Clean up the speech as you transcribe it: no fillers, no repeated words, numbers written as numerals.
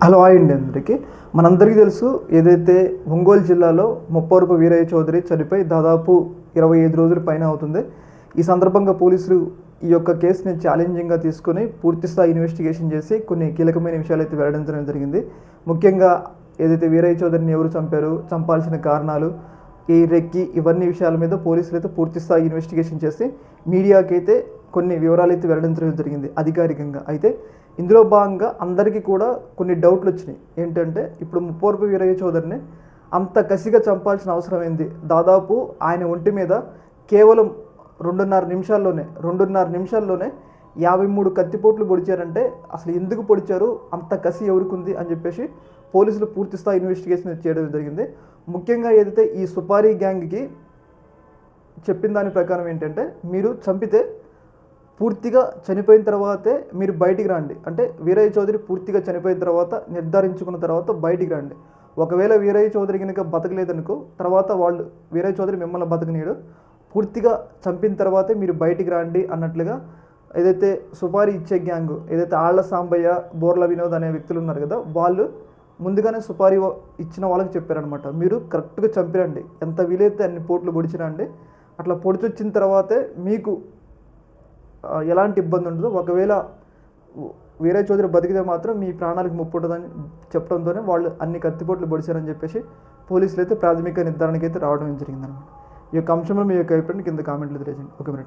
Hello hi అండి అందరికీ. మనందరికీ తెలుసు, ఏదైతే ఒంగోలు జిల్లాలో ముప్పవరపు వీరయ్య చౌదరి చనిపోయి దాదాపు 25 రోజుల పైన అవుతుంది. ఈ సందర్భంగా పోలీసులు ఈ యొక్క కేసుని ఛాలెంజింగ్గా తీసుకొని పూర్తిస్థాయి ఇన్వెస్టిగేషన్ చేసి కొన్ని కీలకమైన విషయాలు అయితే వెల్లడించడం జరిగింది. ముఖ్యంగా ఏదైతే వీరయ్య చౌదరిని ఎవరు చంపారు, చంపాల్సిన కారణాలు, ఈ రెక్కి, ఇవన్నీ విషయాల మీద పోలీసులు అయితే పూర్తిస్థాయి ఇన్వెస్టిగేషన్ చేసి మీడియాకి అయితే కొన్ని వివరాలు అయితే వెల్లడించడం జరిగింది అధికారికంగా. అయితే ఇందులో భాగంగా అందరికీ కూడా కొన్ని డౌట్లు వచ్చినాయి. ఏంటంటే, ఇప్పుడు ముప్పవరపు వీరయ్య చౌదరిని అంత కసిగా చంపాల్సిన అవసరం ఏంది? దాదాపు ఆయన ఒంటి మీద కేవలం 2.5 నిమిషాల్లోనే 53 కత్తిపోట్లు పొడిచారంటే అసలు ఎందుకు పొడిచారు, అంత కసి ఎవరికి ఉంది అని చెప్పేసి పోలీసులు పూర్తిస్థాయి ఇన్వెస్టిగేషన్ చేయడం జరిగింది. ముఖ్యంగా ఏదైతే ఈ సుపారీ గ్యాంగ్కి చెప్పిన దాని ప్రకారం ఏంటంటే, మీరు చంపితే పూర్తిగా చనిపోయిన తర్వాతే మీరు బయటికి రండి. అంటే వీరయ్య చౌదరి పూర్తిగా చనిపోయిన తర్వాత నిర్ధారించుకున్న తర్వాత బయటికి రండి. ఒకవేళ వీరయ్య చౌదరి కనుక బతకలేదనుకో, తర్వాత వాళ్ళు వీరయ్య చౌదరి మిమ్మల్ని బతకనీయడు, పూర్తిగా చంపిన తర్వాతే మీరు బయటికి రండి అన్నట్లుగా ఏదైతే సుపారీ ఇచ్చే గ్యాంగ్, ఏదైతే ఆళ్ల సాంబయ్య, బోర్ల వినోద్ అనే వ్యక్తులు ఉన్నారు కదా, వాళ్ళు ముందుగానే సుపారీ ఇచ్చిన వాళ్ళకి చెప్పారనమాట. మీరు కరెక్ట్గా చంపిరండి, ఎంత వీలైతే అన్ని పోట్లు పొడిచిరండి. అట్లా పొడిచొచ్చిన తర్వాతే మీకు ఎలాంటి ఇబ్బంది ఉండదు. ఒకవేళ వీరయ్య చౌదరి బతికితే మాత్రం మీ ప్రాణాలకు ముప్పు ఉంటుందని చెప్పడంతోనే వాళ్ళు అన్ని కత్తిపోట్లు పొడిచారని చెప్పేసి పోలీసులు అయితే ప్రాథమిక నిర్ధారణకి అయితే రావడం జరిగిందనమాట. ఈ యొక్క అంశంలో మీ యొక్క అభిప్రాయం కింద కామెంట్లు తెలియజేయండి. ఒక మినిట్.